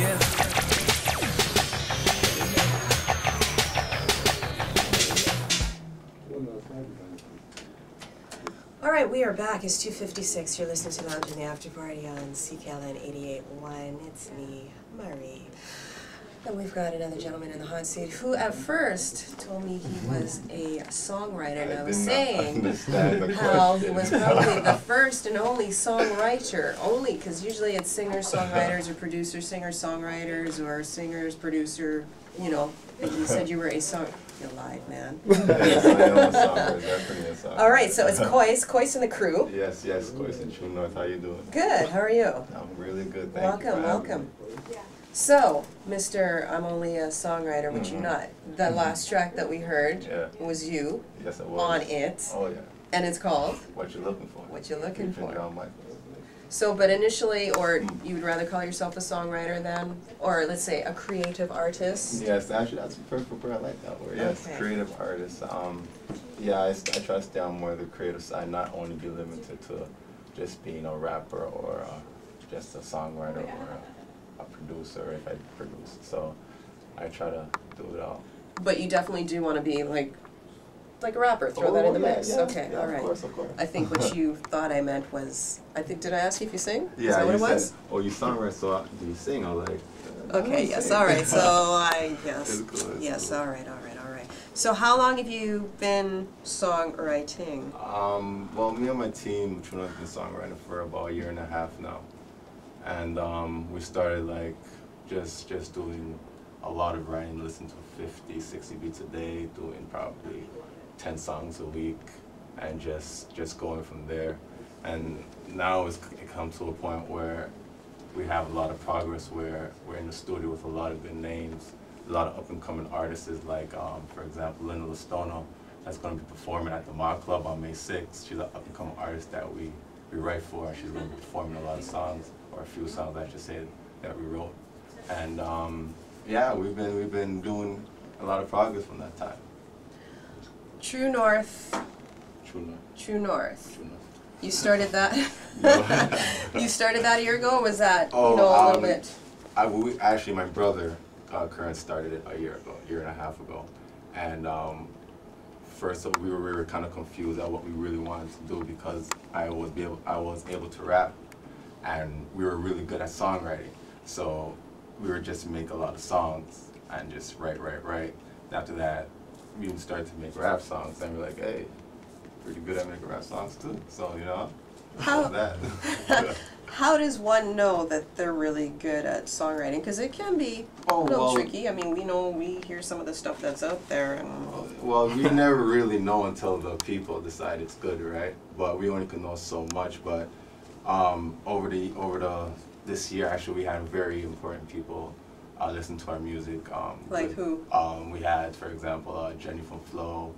All right, we are back. It's 2:56. You're listening to Lounge in the After Party on CKLN 88.1. It's me, Marie. And we've got another gentleman in the hot seat who at first told me he was a songwriter. And I was saying how he was probably the first and only songwriter. Only, because usually it's singers, songwriters, or producers, singers, songwriters, or singers, producer, you know. And you said you were a song. You lied, man. Yes, I am a songwriter, definitely a songwriter. All right, so it's Koyce and the crew. Yes, Koyce and TruuNorth. How you doing? Good. How are you? I'm really good. Thank you. Welcome. So, Mr. I'm only a songwriter, but you're not. The last track that we heard was you. Yes, it was. On it. Oh yeah. And it's called What You're Looking For. What You're Looking For. John Michael. So, but initially, or you would rather call yourself a songwriter than, or let's say a creative artist? Yes, actually that's a perfect word. I like that word. Yes, okay. Creative artist. Yeah, I try to stay on more of the creative side, not only be limited to just being a rapper or just a songwriter or a producer if I produce. So I try to do it all. But you definitely do want to be like a rapper, throw that in the mix. Yeah, okay, all right. Of course. I think what you thought I meant was, did I ask you if you sing? Yeah, Is that what it was? Said, oh, you songwrite, so do you sing? I was like, okay, yes, all right. So I guess. It's cool, yes, cool. All right. So how long have you been songwriting? Well, me and my team, TruuNorth, have been songwriting for about a year and a half now. And we started like just doing a lot of writing, listening to 50, 60 beats a day, doing probably 10 songs a week, and just going from there. And now it come to a point where we have a lot of progress, where we're in the studio with a lot of good names, a lot of up-and-coming artists like, for example, Linda Listono, that's going to be performing at the Mod Club on May 6th. She's an up-and-coming artist that we write for. She's going to be performing a lot of songs, or a few songs, I should say, that we wrote. And yeah, we've been doing a lot of progress from that time. TruuNorth. You started that. You started that a year ago, or was that a little bit? Actually, my brother Current started it a year and a half ago, and first we were kind of confused at what we really wanted to do, because I was able to rap, and we were really good at songwriting, so we were just make a lot of songs and just write. After that, we started to make rap songs, and we're like, hey, pretty good at making rap songs too. So how does one know that they're really good at songwriting? Because it can be a little tricky. I mean, we hear some of the stuff that's out there, and well, we never really know until the people decide it's good, right? But we only can know so much. But over this year, actually, we had very important people listen to our music. Like who? We had, for example, Jenny from Flow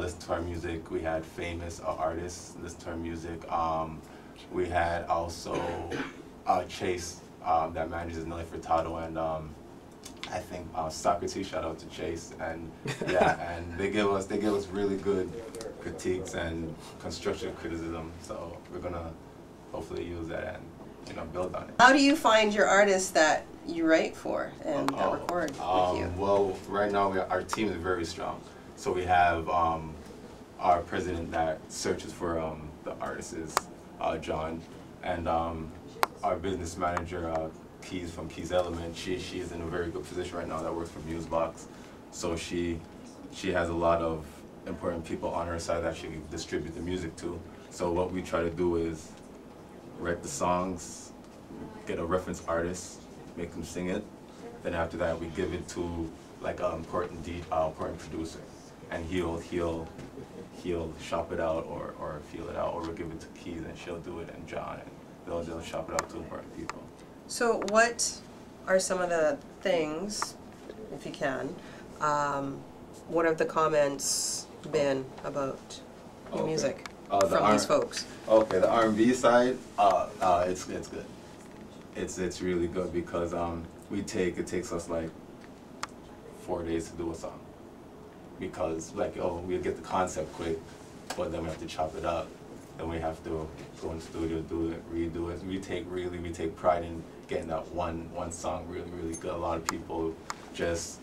listen to our music. We had famous artists listen to our music. We had also Chase that manages Nelly Furtado, and I think Socrates. Shout out to Chase, and and they give us really good critiques and constructive criticism. So we're gonna hopefully use that and build on it. How do you find your artists that you write for and that record with you? Well, right now our team is very strong. So we have our president that searches for the artists, John, and our business manager, Keys from Keys Element. She is in a very good position right now that works for Musebox. So she has a lot of important people on her side that she can distribute the music to. So what we try to do is write the songs, get a reference artist, make them sing it. Then after that, we give it to like an important producer, and he'll shop it out or feel it out, or we'll give it to Keys and she'll do it, and John, and they'll shop it out to important people. So what are some of the things, if you can, what have the comments been about your music from these folks? Okay, the R&B side, it's good. It's really good, because it takes us like 4 days to do a song, because we get the concept quick, but then we have to chop it up, then we have to go in the studio, do it, redo it. We take pride in getting that one song really good. A lot of people just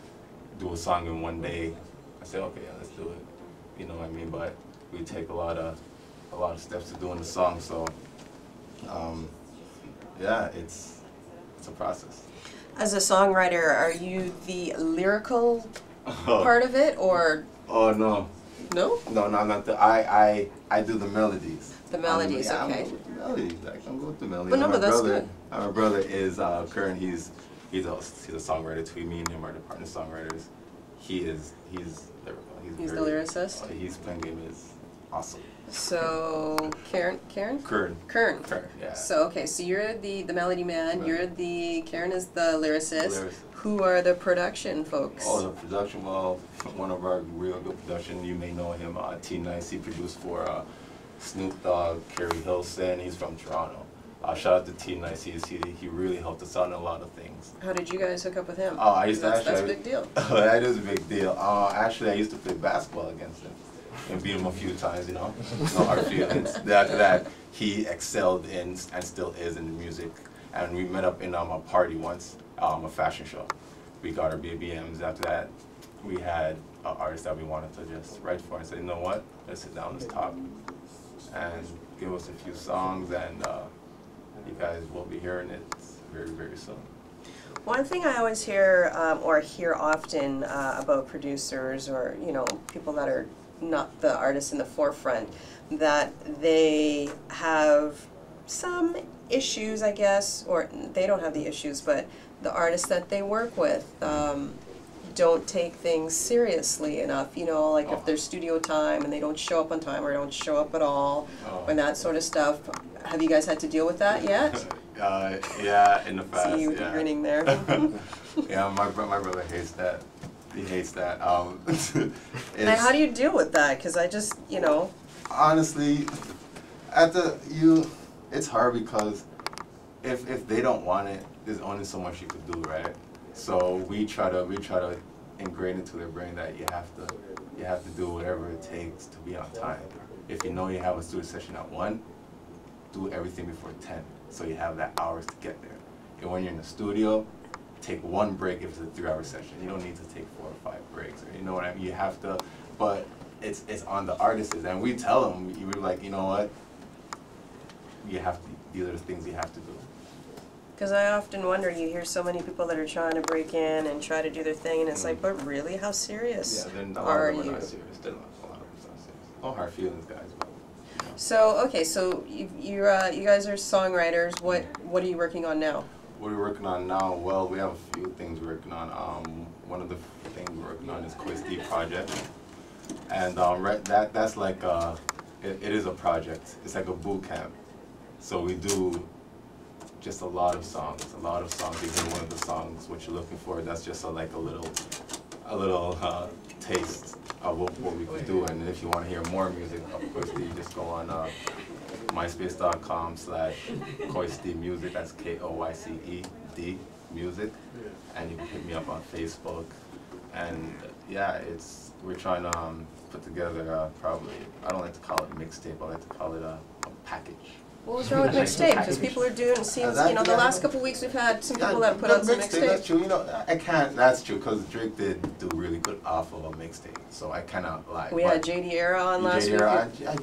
do a song in one day. I say, okay, yeah, let's do it. You know what I mean? But we take a lot of steps to doing the song. So yeah, it's a process. As a songwriter, are you the lyrical part of it, or Oh no. no? No, not the. I do the melodies. The melodies, I'm okay. good with the melodies. I'm good with the melodies. But no, but that's brother, good. My brother is Kern. He's a songwriter too. Me and him are the partner songwriters. He's lyrical. He's the lyricist? His playing game is awesome. So Karen? Kern, yeah. So okay, so you're the melody man. Right. You're the Karen is the lyricist. Lyricist. Who are the production folks? Oh, the production. Well, one of our real good production. You may know him. T-Nice. He produced for Snoop Dogg, Kerry Hilson. He's from Toronto. Shout out to T-Nice. He really helped us out in a lot of things. How did you guys hook up with him? Oh, I used to That's a big deal. That is a big deal. Actually, I used to play basketball against him and beat him a few times, you know. No hard feelings. After that, he excelled in and still is in the music. And we met up in a party once, a fashion show. We got our BBMs. After that, we had an artist that we wanted to just write for and say, you know what, let's sit down, let's talk, and give us a few songs, and you guys will be hearing it very, very soon. One thing I always hear, or hear often about producers, or people that are not the artists in the forefront, that they have some issues, I guess, or they don't have the issues, but the artists that they work with don't take things seriously enough, like if there's studio time and they don't show up on time or don't show up at all, and that sort of stuff. Have you guys had to deal with that yet? Yeah, in the past. See you yeah. grinning there. Yeah, my brother hates that. He hates that. And how do you deal with that? Because I just, honestly, it's hard because if they don't want it, there's only so much you could do, right? So we try to ingrain into their brain that you have to do whatever it takes to be on time. If you know you have a studio session at 1, do everything before 10, so you have that hours to get there. And when you're in the studio, take 1 break if it's a 3-hour session. You don't need to take 4 or 5 breaks. Or, you know what I mean? You have to, but it's on the artists, and we tell them, we're like, you know what? These are the things you have to do. Because I often wonder, you hear so many people that are trying to break in and try to do their thing, and it's like, but really, how serious are you? Not serious. They're not, a lot of them are not serious. No hard feelings, guys. But, So okay, so you guys are songwriters. What are you working on now? What are we working on now? Well, we have a few things we're working on. One of the things we're working on is Koyce project, and that's like it is a project. It's like a boot camp. So we do just a lot of songs. Even one of the songs, what you're looking for, that's just a little taste of what we can do. And if you want to hear more music, of course, you just go on myspace.com/Koyce music. That's KOYCED music, and you can hit me up on Facebook. And yeah, we're trying to put together probably, I don't like to call it a mixtape. I like to call it a package. What was wrong with mixtape? Because people are doing, it seems, the last couple of weeks we've had some people that have put out some mixtapes. That's true. That's true, because Drake did do really good off of a mixtape. So I cannot lie. We had JD Era on last week.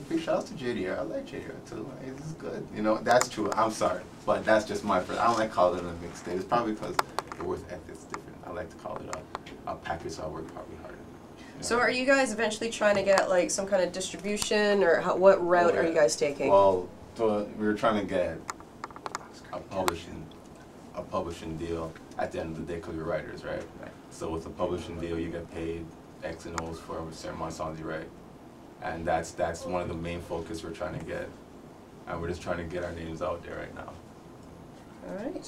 Big shout out to JD Era. I like JD Era too. This is good. That's true. I'm sorry, but that's just my first. I don't like calling it a mixtape. It's probably because the work ethic's different. I like to call it a package, so I work probably harder. So are you guys eventually trying to get like some kind of distribution, or what route are you guys taking? Well, so we were trying to get a publishing deal at the end of the day, because we're writers, right? So with a publishing deal, you get paid X and O's for a certain amount of songs you write, and that's one of the main focus we're trying to get, and we're just trying to get our names out there right now. All right.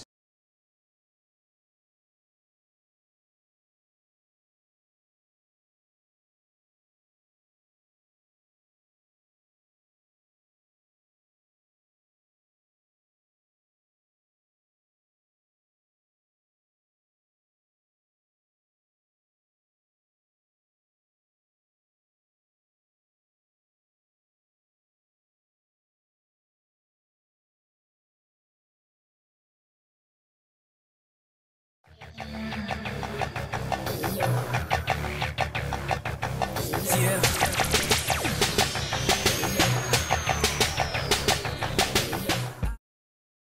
Yeah.